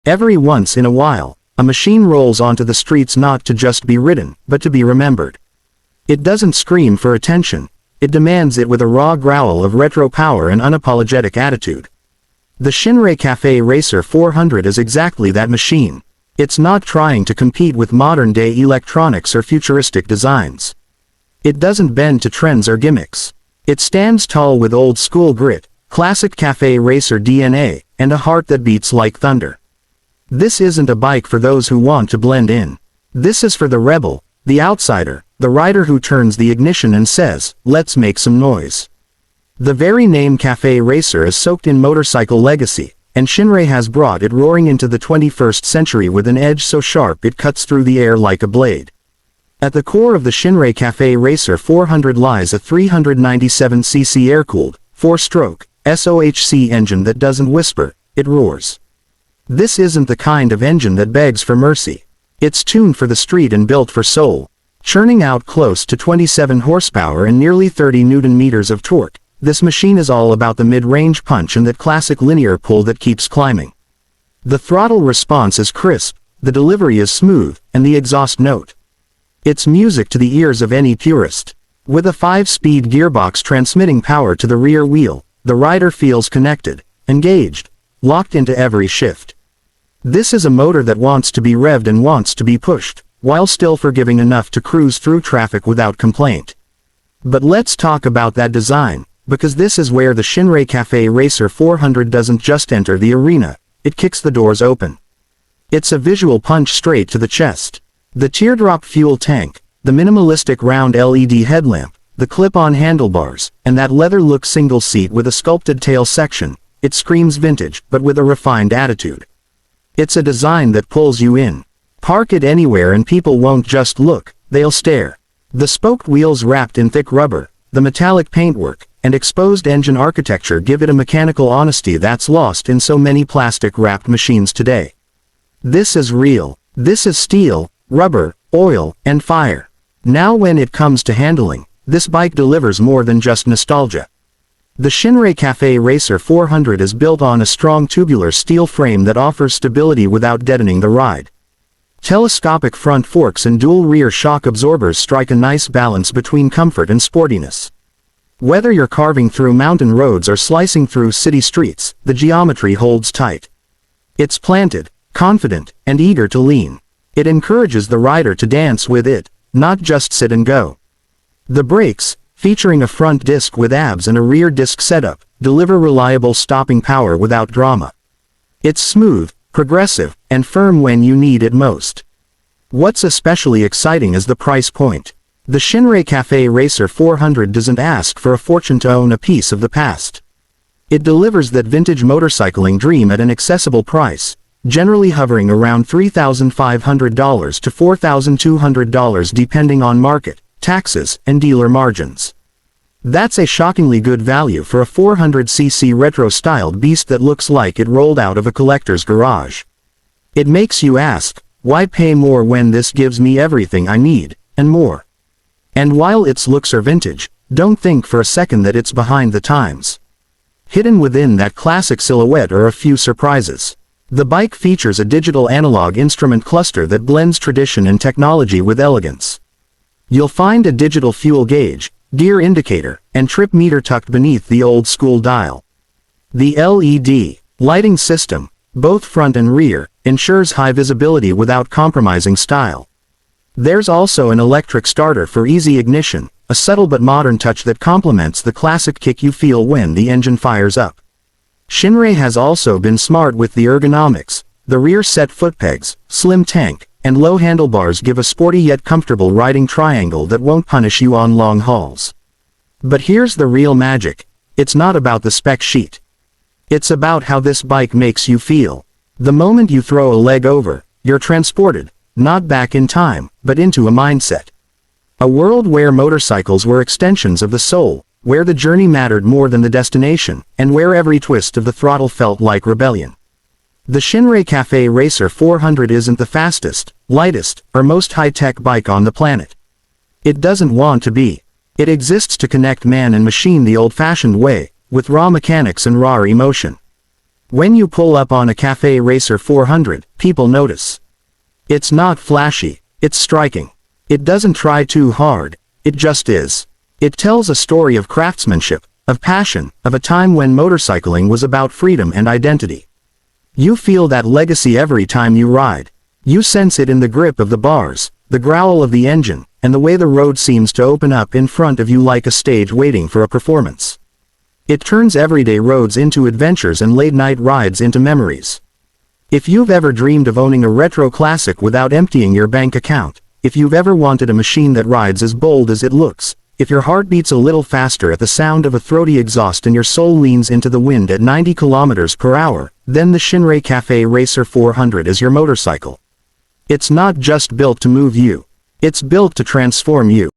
Every once in a while, a machine rolls onto the streets not to just be ridden, but to be remembered. It doesn't scream for attention. It demands it with a raw growl of retro power and unapologetic attitude. The Shineray Cafe Racer 400 is exactly that machine. It's not trying to compete with modern-day electronics or futuristic designs. It doesn't bend to trends or gimmicks. It stands tall with old-school grit, classic cafe racer DNA, and a heart that beats like thunder. This isn't a bike for those who want to blend in. This is for the rebel, the outsider, the rider who turns the ignition and says, "Let's make some noise." The very name Cafe Racer is soaked in motorcycle legacy, and Shineray has brought it roaring into the 21st century with an edge so sharp it cuts through the air like a blade. At the core of the Shineray Cafe Racer 400 lies a 397cc air-cooled, 4-stroke, SOHC engine that doesn't whisper, it roars. This isn't the kind of engine that begs for mercy. It's tuned for the street and built for soul. Churning out close to 27 horsepower and nearly 30 Nm of torque, this machine is all about the mid-range punch and that classic linear pull that keeps climbing. The throttle response is crisp, the delivery is smooth, and the exhaust note. It's music to the ears of any purist. With a 5-speed gearbox transmitting power to the rear wheel, the rider feels connected, engaged, locked into every shift. This is a motor that wants to be revved and wants to be pushed, while still forgiving enough to cruise through traffic without complaint. But let's talk about that design, because this is where the Shineray Cafe Racer 400 doesn't just enter the arena, it kicks the doors open. It's a visual punch straight to the chest. The teardrop fuel tank, the minimalistic round LED headlamp, the clip-on handlebars, and that leather-look single seat with a sculpted tail section, it screams vintage, but with a refined attitude. It's a design that pulls you in. Park it anywhere and people won't just look, they'll stare. The spoked wheels wrapped in thick rubber, the metallic paintwork, and exposed engine architecture give it a mechanical honesty that's lost in so many plastic-wrapped machines today. This is real. This is steel, rubber, oil, and fire. Now when it comes to handling, this bike delivers more than just nostalgia. The Shineray Cafe Racer 400 is built on a strong tubular steel frame that offers stability without deadening the ride. Telescopic front forks and dual rear shock absorbers strike a nice balance between comfort and sportiness. Whether you're carving through mountain roads or slicing through city streets, the geometry holds tight. It's planted, confident, and eager to lean. It encourages the rider to dance with it, not just sit and go. The brakes, featuring a front disc with ABS and a rear disc setup, deliver reliable stopping power without drama. It's smooth, progressive, and firm when you need it most. What's especially exciting is the price point. The Shineray Cafe Racer 400 doesn't ask for a fortune to own a piece of the past. It delivers that vintage motorcycling dream at an accessible price, generally hovering around $3,500 to $4,200 depending on market, taxes, and dealer margins. That's a shockingly good value for a 400cc retro-styled beast that looks like it rolled out of a collector's garage. It makes you ask, why pay more when this gives me everything I need, and more? And while its looks are vintage, don't think for a second that it's behind the times. Hidden within that classic silhouette are a few surprises. The bike features a digital analog instrument cluster that blends tradition and technology with elegance. You'll find a digital fuel gauge, gear indicator, and trip meter tucked beneath the old-school dial. The LED lighting system, both front and rear, ensures high visibility without compromising style. There's also an electric starter for easy ignition, a subtle but modern touch that complements the classic kick you feel when the engine fires up. Shineray has also been smart with the ergonomics. The rear set footpegs, slim tank, and low handlebars give a sporty yet comfortable riding triangle that won't punish you on long hauls. But here's the real magic. It's not about the spec sheet. It's about how this bike makes you feel. The moment you throw a leg over, you're transported, not back in time, but into a mindset. A world where motorcycles were extensions of the soul, where the journey mattered more than the destination, and where every twist of the throttle felt like rebellion. The Shineray Cafe Racer 400 isn't the fastest, lightest, or most high-tech bike on the planet. It doesn't want to be. It exists to connect man and machine the old-fashioned way, with raw mechanics and raw emotion. When you pull up on a Cafe Racer 400, people notice. It's not flashy, it's striking. It doesn't try too hard, it just is. It tells a story of craftsmanship, of passion, of a time when motorcycling was about freedom and identity. You feel that legacy every time you ride. You sense it in the grip of the bars, the growl of the engine, and the way the road seems to open up in front of you like a stage waiting for a performance. It turns everyday roads into adventures and late-night rides into memories. If you've ever dreamed of owning a retro classic without emptying your bank account, if you've ever wanted a machine that rides as bold as it looks, if your heart beats a little faster at the sound of a throaty exhaust and your soul leans into the wind at 90 kilometers per hour, then the Shineray Cafe Racer 400 is your motorcycle. It's not just built to move you. It's built to transform you.